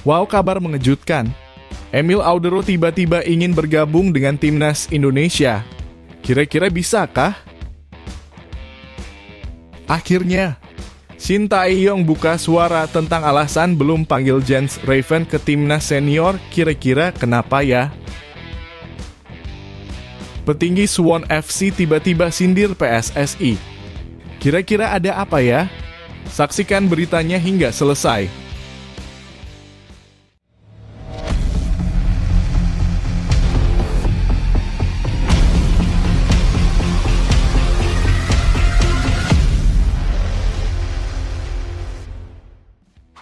Wow, kabar mengejutkan. Emil Audero tiba-tiba ingin bergabung dengan timnas Indonesia. Kira-kira bisakah? Akhirnya, Shin Tae-yong buka suara tentang alasan belum panggil Jens Raven ke timnas senior. Kira-kira kenapa ya? Petinggi Suwon FC tiba-tiba sindir PSSI. Kira-kira ada apa ya? Saksikan beritanya hingga selesai.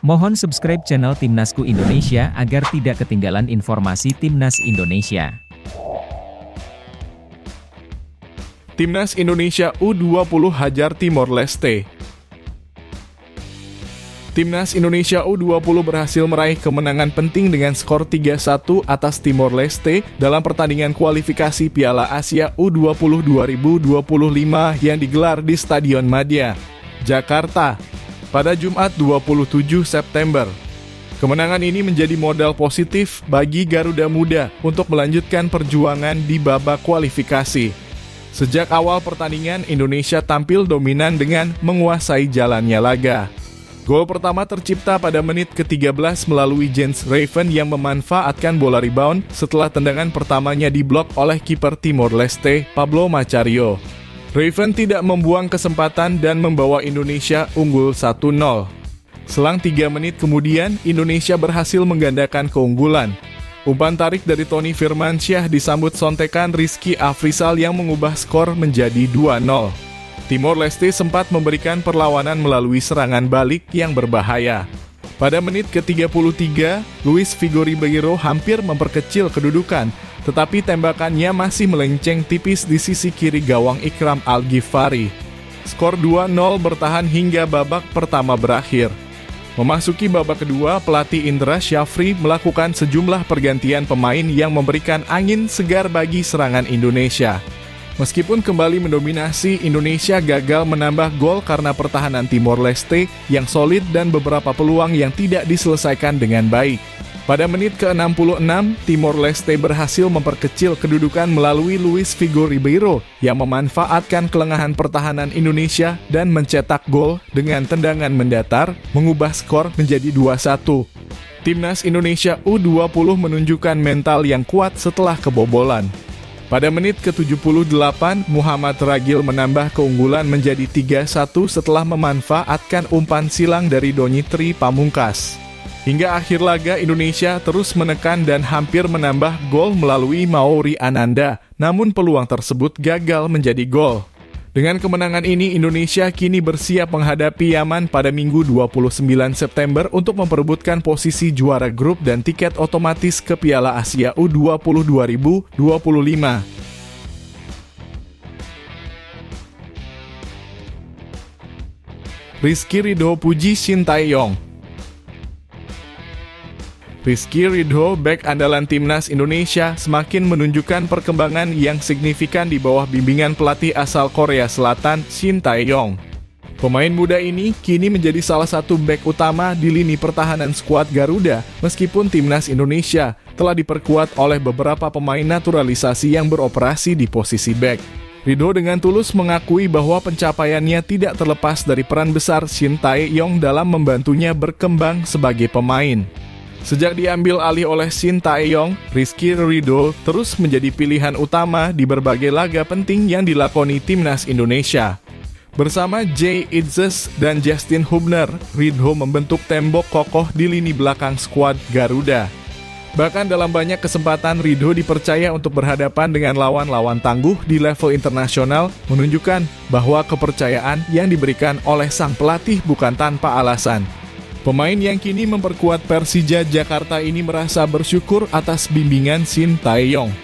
Mohon subscribe channel Timnasku Indonesia agar tidak ketinggalan informasi Timnas Indonesia. Timnas Indonesia U20 hajar Timor Leste. Timnas Indonesia U20 berhasil meraih kemenangan penting dengan skor 3-1 atas Timor Leste dalam pertandingan kualifikasi Piala Asia U20 2025 yang digelar di Stadion Madia, Jakarta, pada Jumat 27 September. Kemenangan ini menjadi modal positif bagi Garuda Muda untuk melanjutkan perjuangan di babak kualifikasi. Sejak awal pertandingan, Indonesia tampil dominan dengan menguasai jalannya laga. Gol pertama tercipta pada menit ke-13 melalui Jens Raven yang memanfaatkan bola rebound setelah tendangan pertamanya diblok oleh kiper Timor Leste, Pablo Macario. Raven tidak membuang kesempatan dan membawa Indonesia unggul 1-0. Selang 3 menit kemudian, Indonesia berhasil menggandakan keunggulan. Umpan tarik dari Tony Firmansyah disambut sontekan Rizky Afrizal yang mengubah skor menjadi 2-0. Timor Leste sempat memberikan perlawanan melalui serangan balik yang berbahaya. Pada menit ke-33, Luis Figo Ribeiro hampir memperkecil kedudukan, tetapi tembakannya masih melenceng tipis di sisi kiri gawang Ikram Al-Ghifari. Skor 2-0 bertahan hingga babak pertama berakhir. Memasuki babak kedua, pelatih Indra Syafri melakukan sejumlah pergantian pemain yang memberikan angin segar bagi serangan Indonesia. Meskipun kembali mendominasi, Indonesia gagal menambah gol karena pertahanan Timor Leste yang solid dan beberapa peluang yang tidak diselesaikan dengan baik. Pada menit ke-66, Timor Leste berhasil memperkecil kedudukan melalui Luis Figo Ribeiro yang memanfaatkan kelengahan pertahanan Indonesia dan mencetak gol dengan tendangan mendatar, mengubah skor menjadi 2-1. Timnas Indonesia U20 menunjukkan mental yang kuat setelah kebobolan. Pada menit ke-78, Muhammad Ragil menambah keunggulan menjadi 3-1 setelah memanfaatkan umpan silang dari Donitri Pamungkas. Hingga akhir laga, Indonesia terus menekan dan hampir menambah gol melalui Mauri Ananda, namun peluang tersebut gagal menjadi gol. Dengan kemenangan ini, Indonesia kini bersiap menghadapi Yaman pada Minggu 29 September untuk memperebutkan posisi juara grup dan tiket otomatis ke Piala Asia U20 2025. Rizky Ridho puji Shin Tae-yong. Rizky Ridho, bek andalan timnas Indonesia, semakin menunjukkan perkembangan yang signifikan di bawah bimbingan pelatih asal Korea Selatan, Shin Tae-yong. Pemain muda ini kini menjadi salah satu bek utama di lini pertahanan skuad Garuda, meskipun timnas Indonesia telah diperkuat oleh beberapa pemain naturalisasi yang beroperasi di posisi bek. Ridho dengan tulus mengakui bahwa pencapaiannya tidak terlepas dari peran besar Shin Tae-yong dalam membantunya berkembang sebagai pemain. Sejak diambil alih oleh Shin Tae-yong, Rizky Ridho terus menjadi pilihan utama di berbagai laga penting yang dilakoni timnas Indonesia. Bersama Jay Itzes dan Justin Hubner, Ridho membentuk tembok kokoh di lini belakang skuad Garuda. Bahkan dalam banyak kesempatan, Ridho dipercaya untuk berhadapan dengan lawan-lawan tangguh di level internasional, menunjukkan bahwa kepercayaan yang diberikan oleh sang pelatih bukan tanpa alasan. Pemain yang kini memperkuat Persija Jakarta ini merasa bersyukur atas bimbingan Shin Tae-yong.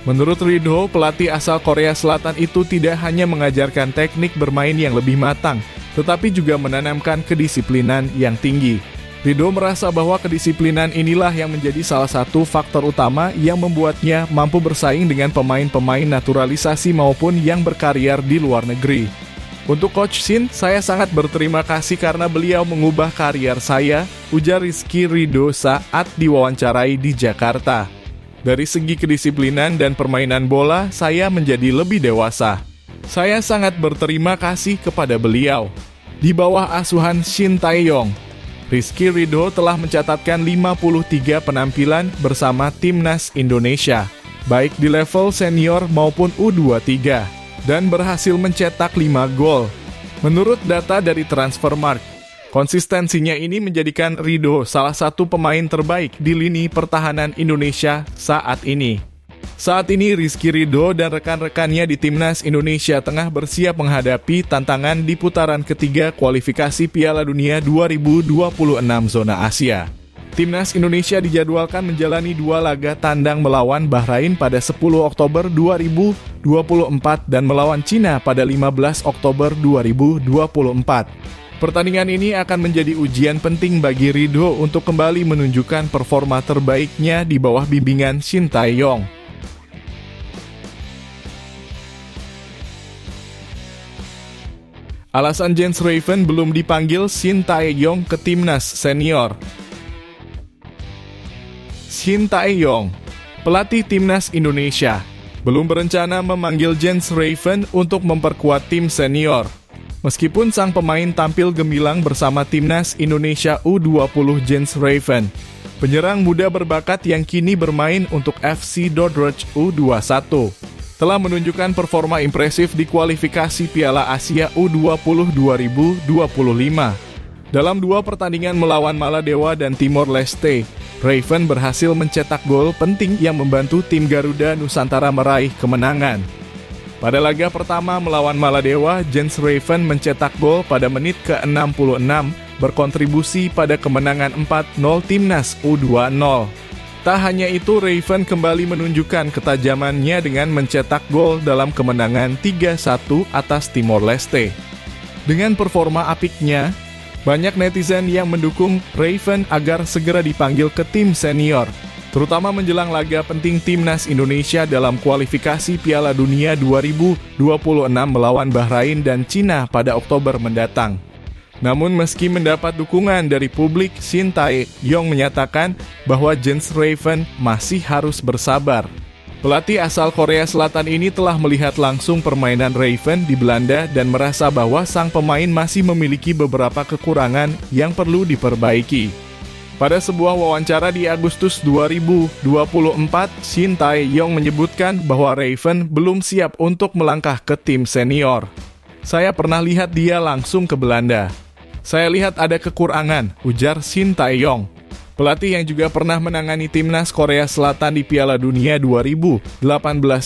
Menurut Ridho, pelatih asal Korea Selatan itu tidak hanya mengajarkan teknik bermain yang lebih matang, tetapi juga menanamkan kedisiplinan yang tinggi. Ridho merasa bahwa kedisiplinan inilah yang menjadi salah satu faktor utama yang membuatnya mampu bersaing dengan pemain-pemain naturalisasi maupun yang berkarier di luar negeri. Untuk Coach Shin, saya sangat berterima kasih karena beliau mengubah karier saya, ujar Rizky Ridho saat diwawancarai di Jakarta. Dari segi kedisiplinan dan permainan bola, saya menjadi lebih dewasa. Saya sangat berterima kasih kepada beliau. Di bawah asuhan Shin Tae-yong, Rizky Ridho telah mencatatkan 53 penampilan bersama Timnas Indonesia, baik di level senior maupun U23. Dan berhasil mencetak 5 gol. Menurut data dari Transfermarkt, konsistensinya ini menjadikan Ridho salah satu pemain terbaik di lini pertahanan Indonesia saat ini. Saat ini Rizky Ridho dan rekan-rekannya di Timnas Indonesia tengah bersiap menghadapi tantangan di putaran ketiga kualifikasi Piala Dunia 2026 zona Asia. Timnas Indonesia dijadwalkan menjalani 2 laga tandang melawan Bahrain pada 10 Oktober 2024 dan melawan Cina pada 15 Oktober 2024. Pertandingan ini akan menjadi ujian penting bagi Ridho untuk kembali menunjukkan performa terbaiknya di bawah bimbingan Shin Tae-yong. Alasan Jens Raven belum dipanggil Shin Tae-yong ke Timnas Senior. Shin Tae-yong, pelatih Timnas Indonesia, belum berencana memanggil Jens Raven untuk memperkuat tim senior. Meskipun sang pemain tampil gemilang bersama Timnas Indonesia U20 Jens Raven, penyerang muda berbakat yang kini bermain untuk FC Dordrecht U21, telah menunjukkan performa impresif di kualifikasi Piala Asia U20 2025. Dalam 2 pertandingan melawan Maladewa dan Timor Leste, Raven berhasil mencetak gol penting yang membantu tim Garuda Nusantara meraih kemenangan. Pada laga pertama melawan Maladewa, Jens Raven mencetak gol pada menit ke-66, berkontribusi pada kemenangan 4-0 Timnas U20. Tak hanya itu, Raven kembali menunjukkan ketajamannya dengan mencetak gol dalam kemenangan 3-1 atas Timor Leste. Dengan performa apiknya, banyak netizen yang mendukung Raven agar segera dipanggil ke tim senior, terutama menjelang laga penting Timnas Indonesia dalam kualifikasi Piala Dunia 2026 melawan Bahrain dan Cina pada Oktober mendatang. Namun meski mendapat dukungan dari publik, Shin Tae-yong menyatakan bahwa Jens Raven masih harus bersabar. Pelatih asal Korea Selatan ini telah melihat langsung permainan Raven di Belanda dan merasa bahwa sang pemain masih memiliki beberapa kekurangan yang perlu diperbaiki. Pada sebuah wawancara di Agustus 2024, Shin Tae-yong menyebutkan bahwa Raven belum siap untuk melangkah ke tim senior. Saya pernah lihat dia langsung ke Belanda. Saya lihat ada kekurangan, ujar Shin Tae-yong. Pelatih yang juga pernah menangani Timnas Korea Selatan di Piala Dunia 2018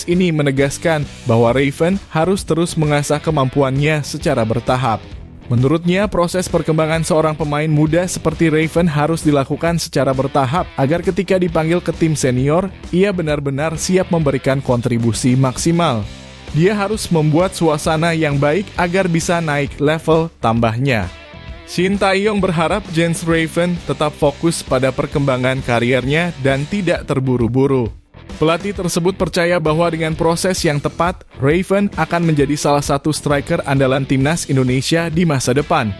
ini menegaskan bahwa Raven harus terus mengasah kemampuannya secara bertahap. Menurutnya, proses perkembangan seorang pemain muda seperti Raven harus dilakukan secara bertahap agar ketika dipanggil ke tim senior, ia benar-benar siap memberikan kontribusi maksimal. Dia harus membuat suasana yang baik agar bisa naik level, tambahnya. Shin Tae-yong berharap Jens Raven tetap fokus pada perkembangan kariernya dan tidak terburu-buru. Pelatih tersebut percaya bahwa dengan proses yang tepat, Raven akan menjadi salah satu striker andalan Timnas Indonesia di masa depan.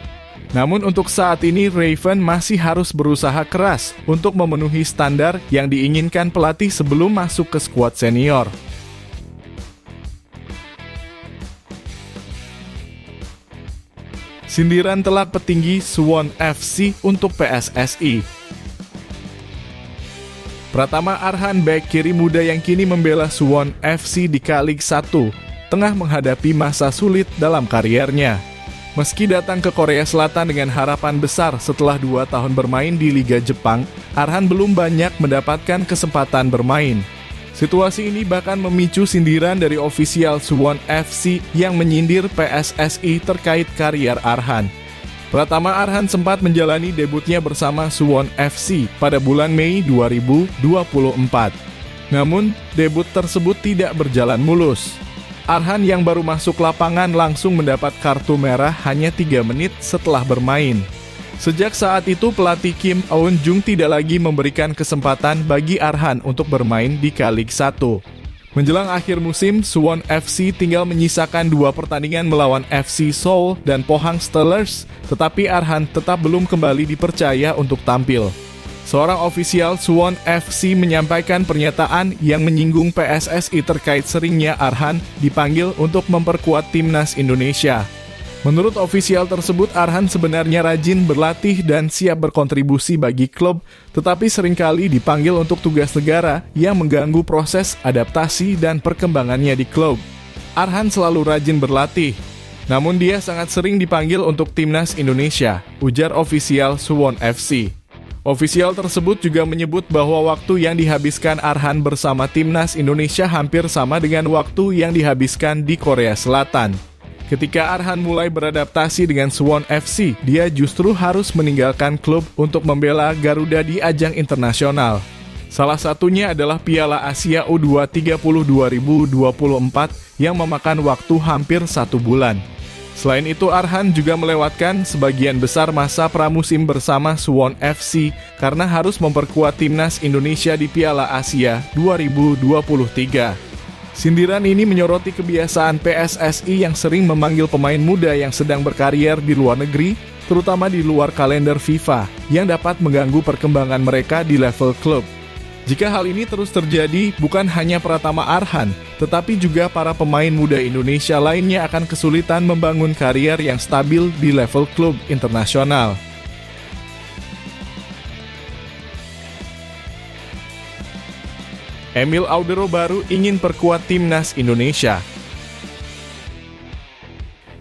Namun untuk saat ini, Raven masih harus berusaha keras untuk memenuhi standar yang diinginkan pelatih sebelum masuk ke skuad senior. Sindiran telak petinggi Suwon FC untuk PSSI. Pratama Arhan, bek kiri muda yang kini membela Suwon FC di K-League 1, tengah menghadapi masa sulit dalam kariernya. Meski datang ke Korea Selatan dengan harapan besar setelah 2 tahun bermain di Liga Jepang, Arhan belum banyak mendapatkan kesempatan bermain. Situasi ini bahkan memicu sindiran dari ofisial Suwon FC yang menyindir PSSI terkait karier Arhan. Pratama Arhan sempat menjalani debutnya bersama Suwon FC pada bulan Mei 2024. Namun, debut tersebut tidak berjalan mulus. Arhan yang baru masuk lapangan langsung mendapat kartu merah hanya 3 menit setelah bermain. Sejak saat itu, pelatih Kim Eun-jung tidak lagi memberikan kesempatan bagi Arhan untuk bermain di K-League 1. Menjelang akhir musim, Suwon FC tinggal menyisakan 2 pertandingan melawan FC Seoul dan Pohang Steelers, tetapi Arhan tetap belum kembali dipercaya untuk tampil. Seorang ofisial Suwon FC menyampaikan pernyataan yang menyinggung PSSI terkait seringnya Arhan dipanggil untuk memperkuat timnas Indonesia. Menurut ofisial tersebut, Arhan sebenarnya rajin berlatih dan siap berkontribusi bagi klub, tetapi seringkali dipanggil untuk tugas negara yang mengganggu proses adaptasi dan perkembangannya di klub. Arhan selalu rajin berlatih, namun dia sangat sering dipanggil untuk timnas Indonesia, ujar ofisial Suwon FC. Ofisial tersebut juga menyebut bahwa waktu yang dihabiskan Arhan bersama timnas Indonesia hampir sama dengan waktu yang dihabiskan di Korea Selatan. Ketika Arhan mulai beradaptasi dengan Suwon FC, dia justru harus meninggalkan klub untuk membela Garuda di ajang internasional. Salah satunya adalah Piala Asia U20 2024 yang memakan waktu hampir 1 bulan. Selain itu, Arhan juga melewatkan sebagian besar masa pramusim bersama Suwon FC karena harus memperkuat timnas Indonesia di Piala Asia 2023. Sindiran ini menyoroti kebiasaan PSSI yang sering memanggil pemain muda yang sedang berkarier di luar negeri, terutama di luar kalender FIFA, yang dapat mengganggu perkembangan mereka di level klub. Jika hal ini terus terjadi, bukan hanya Pratama Arhan, tetapi juga para pemain muda Indonesia lainnya akan kesulitan membangun karier yang stabil di level klub internasional. Emil Audero baru ingin perkuat timnas Indonesia.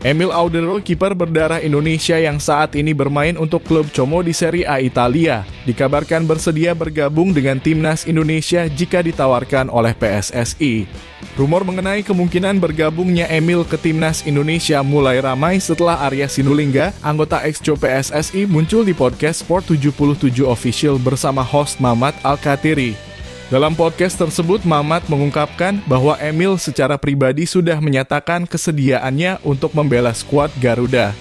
Emil Audero, kiper berdarah Indonesia yang saat ini bermain untuk klub Como di Serie A Italia, dikabarkan bersedia bergabung dengan timnas Indonesia jika ditawarkan oleh PSSI. Rumor mengenai kemungkinan bergabungnya Emil ke timnas Indonesia mulai ramai setelah Arya Sinulinga, anggota ex-Co PSSI, muncul di podcast Sport 77 Official bersama host Mamat Al-Katiri. Dalam podcast tersebut, Mamat mengungkapkan bahwa Emil secara pribadi sudah menyatakan kesediaannya untuk membela skuad Garuda.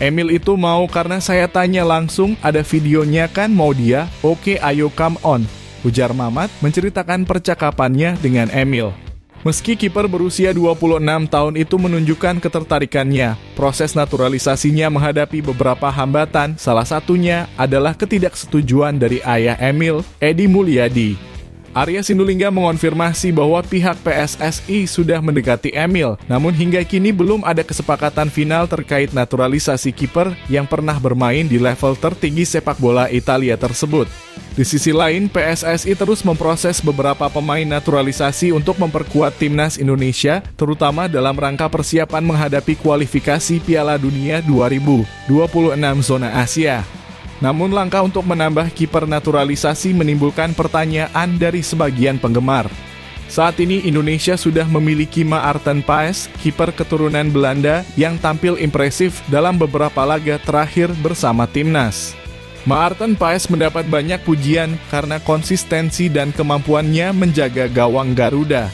Emil itu mau karena saya tanya langsung, ada videonya kan mau dia? Oke, ayo come on, ujar Mamat menceritakan percakapannya dengan Emil. Meski kiper berusia 26 tahun itu menunjukkan ketertarikannya, proses naturalisasinya menghadapi beberapa hambatan, salah satunya adalah ketidaksetujuan dari ayah Emil, Edi Mulyadi. Arya Sinulinga mengonfirmasi bahwa pihak PSSI sudah mendekati Emil, namun hingga kini belum ada kesepakatan final terkait naturalisasi kiper yang pernah bermain di level tertinggi sepak bola Italia tersebut. Di sisi lain, PSSI terus memproses beberapa pemain naturalisasi untuk memperkuat timnas Indonesia, terutama dalam rangka persiapan menghadapi kualifikasi Piala Dunia 2026 zona Asia. Namun langkah untuk menambah kiper naturalisasi menimbulkan pertanyaan dari sebagian penggemar. Saat ini Indonesia sudah memiliki Maarten Paes, kiper keturunan Belanda yang tampil impresif dalam beberapa laga terakhir bersama timnas. Maarten Paes mendapat banyak pujian karena konsistensi dan kemampuannya menjaga gawang Garuda.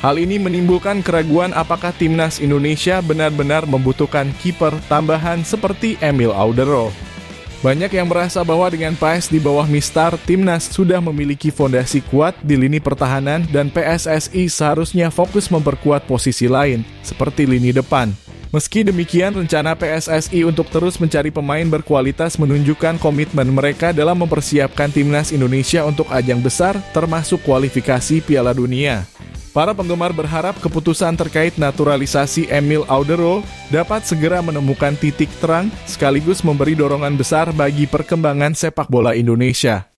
Hal ini menimbulkan keraguan apakah timnas Indonesia benar-benar membutuhkan kiper tambahan seperti Emil Audero. Banyak yang merasa bahwa dengan Paes di bawah Mistar, timnas sudah memiliki fondasi kuat di lini pertahanan dan PSSI seharusnya fokus memperkuat posisi lain, seperti lini depan. Meski demikian, rencana PSSI untuk terus mencari pemain berkualitas menunjukkan komitmen mereka dalam mempersiapkan timnas Indonesia untuk ajang besar, termasuk kualifikasi Piala Dunia. Para penggemar berharap keputusan terkait naturalisasi Emil Audero dapat segera menemukan titik terang sekaligus memberi dorongan besar bagi perkembangan sepak bola Indonesia.